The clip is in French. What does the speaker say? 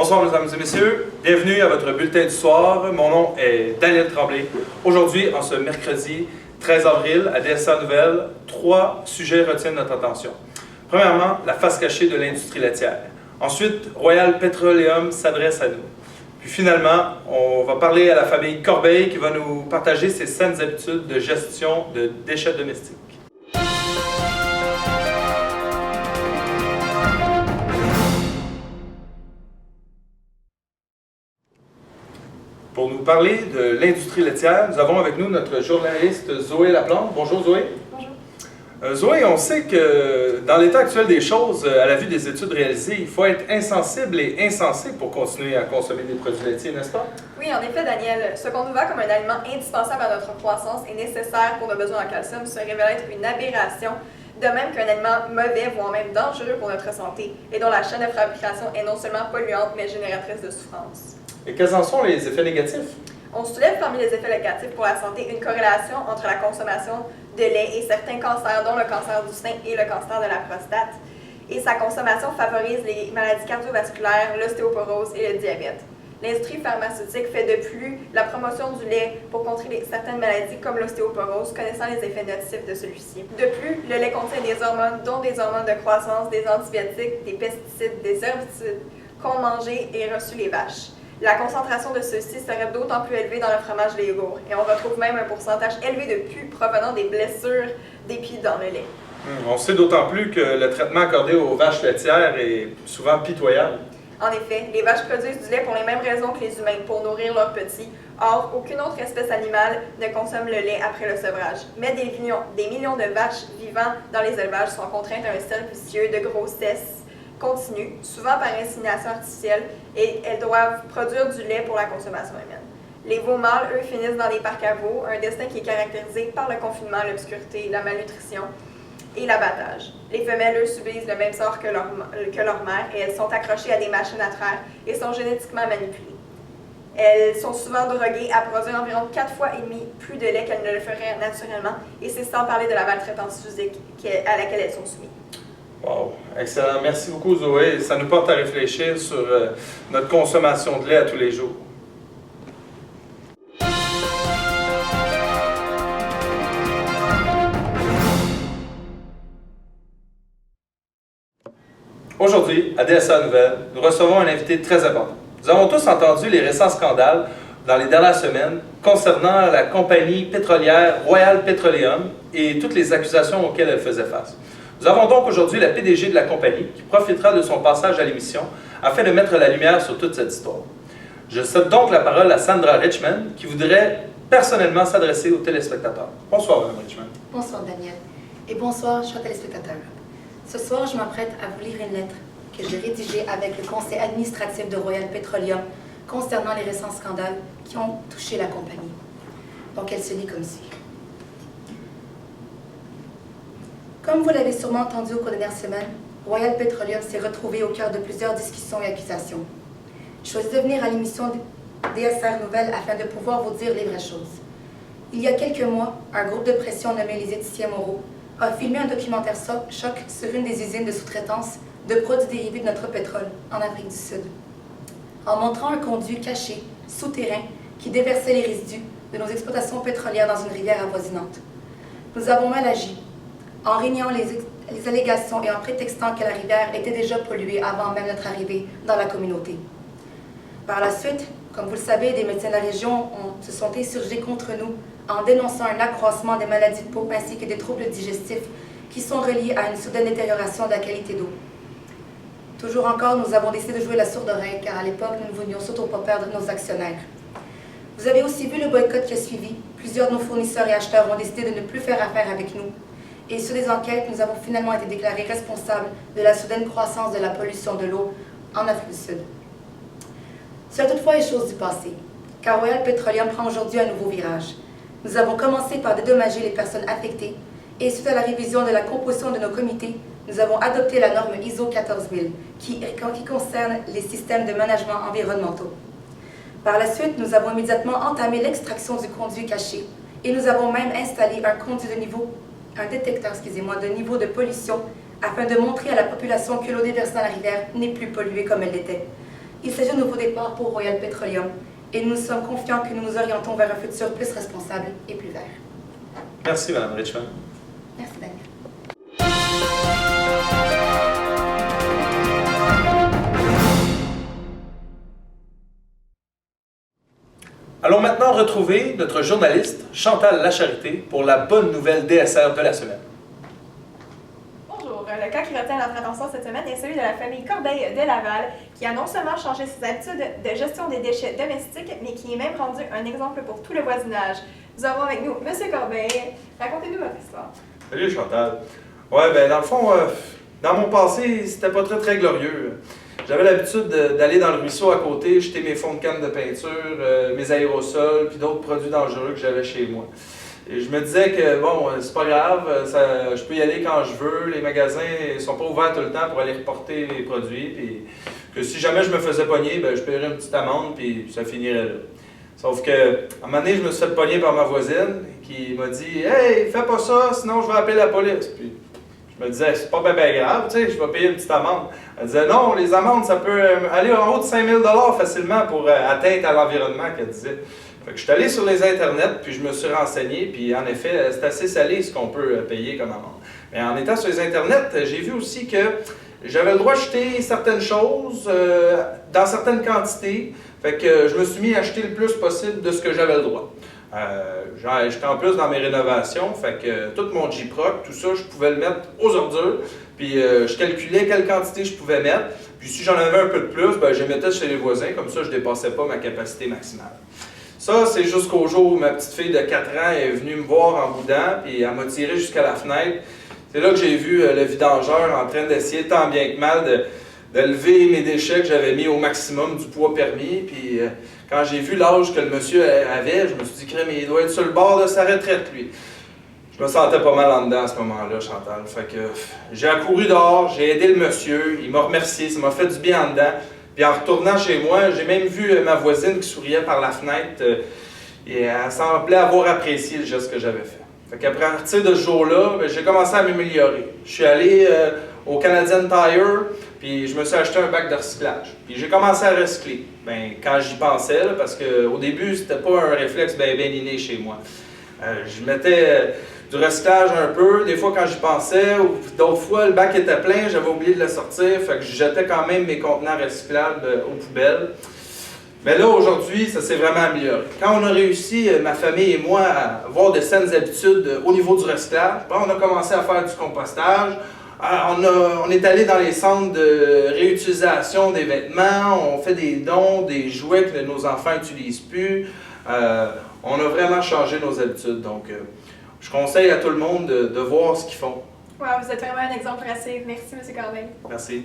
Bonsoir mesdames et messieurs, bienvenue à votre bulletin du soir. Mon nom est Daniel Tremblay. Aujourd'hui, en ce mercredi 13 avril, à DSA Nouvelles, 3 sujets retiennent notre attention. Premièrement, la face cachée de l'industrie laitière. Ensuite, Royal Petroleum s'adresse à nous. Puis finalement, on va parler à la famille Corbeil qui va nous partager ses saines habitudes de gestion de déchets domestiques. Pour nous parler de l'industrie laitière, nous avons avec nous notre journaliste Zoé Laplante. Bonjour Zoé. Bonjour. Zoé, on sait que dans l'état actuel des choses, à la vue des études réalisées, il faut être insensible et insensé pour continuer à consommer des produits laitiers, n'est-ce pas? Oui, en effet, Daniel, ce qu'on nous vend comme un aliment indispensable à notre croissance et nécessaire pour nos besoins en calcium se révèle être une aberration, de même qu'un aliment mauvais, voire même dangereux pour notre santé, et dont la chaîne de fabrication est non seulement polluante, mais génératrice de souffrance. Et quels en sont les effets négatifs? On soulève parmi les effets négatifs pour la santé une corrélation entre la consommation de lait et certains cancers, dont le cancer du sein et le cancer de la prostate. Et sa consommation favorise les maladies cardiovasculaires, l'ostéoporose et le diabète. L'industrie pharmaceutique fait de plus la promotion du lait pour contrer certaines maladies comme l'ostéoporose, connaissant les effets nocifs de celui-ci. De plus, le lait contient des hormones, dont des hormones de croissance, des antibiotiques, des pesticides, des herbicides qu'ont mangé et reçu les vaches. La concentration de ceux-ci serait d'autant plus élevée dans le fromage et les yogourts, et on retrouve même un pourcentage élevé de pus provenant des blessures d'épis dans le lait. On sait d'autant plus que le traitement accordé aux vaches laitières est souvent pitoyable. En effet, les vaches produisent du lait pour les mêmes raisons que les humains, pour nourrir leurs petits. Or, aucune autre espèce animale ne consomme le lait après le sevrage. Mais des millions de vaches vivant dans les élevages sont contraintes à un cercle vicieux de grossesse continue, souvent par insémination artificielle, et elles doivent produire du lait pour la consommation humaine. Les veaux mâles, eux, finissent dans des parcs à veaux, un destin qui est caractérisé par le confinement, l'obscurité, la malnutrition et l'abattage. Les femelles, eux, subissent le même sort que leur mère, et elles sont accrochées à des machines à traire et sont génétiquement manipulées. Elles sont souvent droguées à produire environ 4 fois et demi plus de lait qu'elles ne le feraient naturellement, et c'est sans parler de la maltraitance physique à laquelle elles sont soumises. Wow, excellent. Merci beaucoup Zoé. Ça nous porte à réfléchir sur notre consommation de lait à tous les jours. Aujourd'hui, à DSA Nouvelles, nous recevons un invité très important. Nous avons tous entendu les récents scandales dans les dernières semaines concernant la compagnie pétrolière Royal Petroleum et toutes les accusations auxquelles elle faisait face. Nous avons donc aujourd'hui la PDG de la compagnie qui profitera de son passage à l'émission afin de mettre la lumière sur toute cette histoire. Je cède donc la parole à Sandra Richman qui voudrait personnellement s'adresser aux téléspectateurs. Bonsoir, Mme Richman. Bonsoir, Daniel. Et bonsoir, chers téléspectateurs. Ce soir, je m'apprête à vous lire une lettre que j'ai rédigée avec le conseil administratif de Royal Petroleum concernant les récents scandales qui ont touché la compagnie. Donc, elle se lit comme suit. Comme vous l'avez sûrement entendu au cours des dernières semaines, Royal Petroleum s'est retrouvé au cœur de plusieurs discussions et accusations. Je choisis de venir à l'émission DSR Nouvelles afin de pouvoir vous dire les vraies choses. Il y a quelques mois, un groupe de pression nommé les Éthiciens Moraux a filmé un documentaire choc sur une des usines de sous-traitance de produits dérivés de notre pétrole en Afrique du Sud, en montrant un conduit caché, souterrain, qui déversait les résidus de nos exploitations pétrolières dans une rivière avoisinante. Nous avons mal agi, en régnant les allégations et en prétextant que la rivière était déjà polluée avant même notre arrivée dans la communauté. Par la suite, comme vous le savez, des médecins de la région se sont insurgés contre nous en dénonçant un accroissement des maladies de peau ainsi que des troubles digestifs qui sont reliés à une soudaine détérioration de la qualité d'eau. Toujours encore, nous avons décidé de jouer la sourde oreille car à l'époque, nous ne voulions surtout pas perdre nos actionnaires. Vous avez aussi vu le boycott qui a suivi. Plusieurs de nos fournisseurs et acheteurs ont décidé de ne plus faire affaire avec nous. Et sur des enquêtes, nous avons finalement été déclarés responsables de la soudaine croissance de la pollution de l'eau en Afrique du Sud. Cela toutefois est chose du passé, car Royal Petroleum prend aujourd'hui un nouveau virage. Nous avons commencé par dédommager les personnes affectées, et suite à la révision de la composition de nos comités, nous avons adopté la norme ISO 14000, qui concerne les systèmes de management environnementaux. Par la suite, nous avons immédiatement entamé l'extraction du conduit caché, et nous avons même installé un détecteur de niveau de pollution afin de montrer à la population que l'eau déversée dans la rivière n'est plus polluée comme elle l'était. Il s'agit d'un nouveau départ pour Royal Petroleum et nous sommes confiants que nous nous orientons vers un futur plus responsable et plus vert. Merci, Mme Richmond. Merci, Daniel. Allons maintenant retrouver notre journaliste Chantal Lacharité pour la bonne nouvelle DSR de la semaine. Bonjour. Le cas qui retient notre attention cette semaine est celui de la famille Corbeil de Laval, qui a non seulement changé ses habitudes de gestion des déchets domestiques, mais qui est même rendu un exemple pour tout le voisinage. Nous avons avec nous M. Corbeil. Racontez-nous votre histoire. Salut Chantal. Ouais, ben dans le fond, dans mon passé, c'était pas très glorieux. J'avais l'habitude d'aller dans le ruisseau à côté, jeter mes fonds de canne de peinture, mes aérosols, puis d'autres produits dangereux que j'avais chez moi. Et je me disais que, bon, c'est pas grave, je peux y aller quand je veux, les magasins ne sont pas ouverts tout le temps pour aller reporter les produits, puis que si jamais je me faisais pogner, ben, je paierais une petite amende, puis ça finirait là. Sauf que, à un moment donné, je me suis fait pogner par ma voisine, qui m'a dit « Hey, fais pas ça, sinon je vais appeler la police. » Puis je me disais « C'est pas bien grave, tu sais, je vais payer une petite amende. » Elle disait « Non, les amendes, ça peut aller en haut de 5 000 $ facilement pour atteinte à l'environnement, qu'elle disait. » Fait que je suis allé sur les internets, puis je me suis renseigné, puis en effet, c'est assez salé ce qu'on peut payer comme amende. Mais en étant sur les internets, j'ai vu aussi que j'avais le droit d'acheter certaines choses dans certaines quantités. Fait que je me suis mis à acheter le plus possible de ce que j'avais le droit. J'étais en plus dans mes rénovations, fait que tout mon J-Proc, tout ça, je pouvais le mettre aux ordures, puis je calculais quelle quantité je pouvais mettre, puis si j'en avais un peu de plus, ben, je les mettais chez les voisins, comme ça je ne dépassais pas ma capacité maximale. Ça, c'est jusqu'au jour où ma petite fille de 4 ans est venue me voir en boudant, puis elle m'a tiré jusqu'à la fenêtre. C'est là que j'ai vu le vidangeur en train d'essayer tant bien que mal de lever mes déchets que j'avais mis au maximum du poids permis. Puis quand j'ai vu l'âge que le monsieur avait, je me suis dit, crème, il doit être sur le bord de sa retraite, lui. Je me sentais pas mal en dedans à ce moment-là, Chantal. Fait que j'ai accouru dehors, j'ai aidé le monsieur, il m'a remercié, ça m'a fait du bien en dedans. Puis en retournant chez moi, j'ai même vu ma voisine qui souriait par la fenêtre et elle semblait avoir apprécié le geste que j'avais fait. Fait qu'après partir de ce jour-là, j'ai commencé à m'améliorer. Je suis allé au Canadian Tire, puis je me suis acheté un bac de recyclage. Puis j'ai commencé à recycler. Ben, quand j'y pensais, là, parce qu'au début, c'était pas un réflexe bien inné chez moi. Je mettais du recyclage un peu, des fois quand j'y pensais, ou d'autres fois le bac était plein, j'avais oublié de le sortir, fait que je jetais quand même mes contenants recyclables aux poubelles. Mais là, aujourd'hui, ça s'est vraiment amélioré. Quand on a réussi, ma famille et moi, à avoir de saines habitudes au niveau du recyclage, on a commencé à faire du compostage, on est allé dans les centres de réutilisation des vêtements, on fait des dons, des jouets que nos enfants n'utilisent plus. On a vraiment changé nos habitudes. Donc, je conseille à tout le monde de voir ce qu'ils font. Wow, vous êtes vraiment un exemple à suivre. Merci, M. Corbeil. Merci.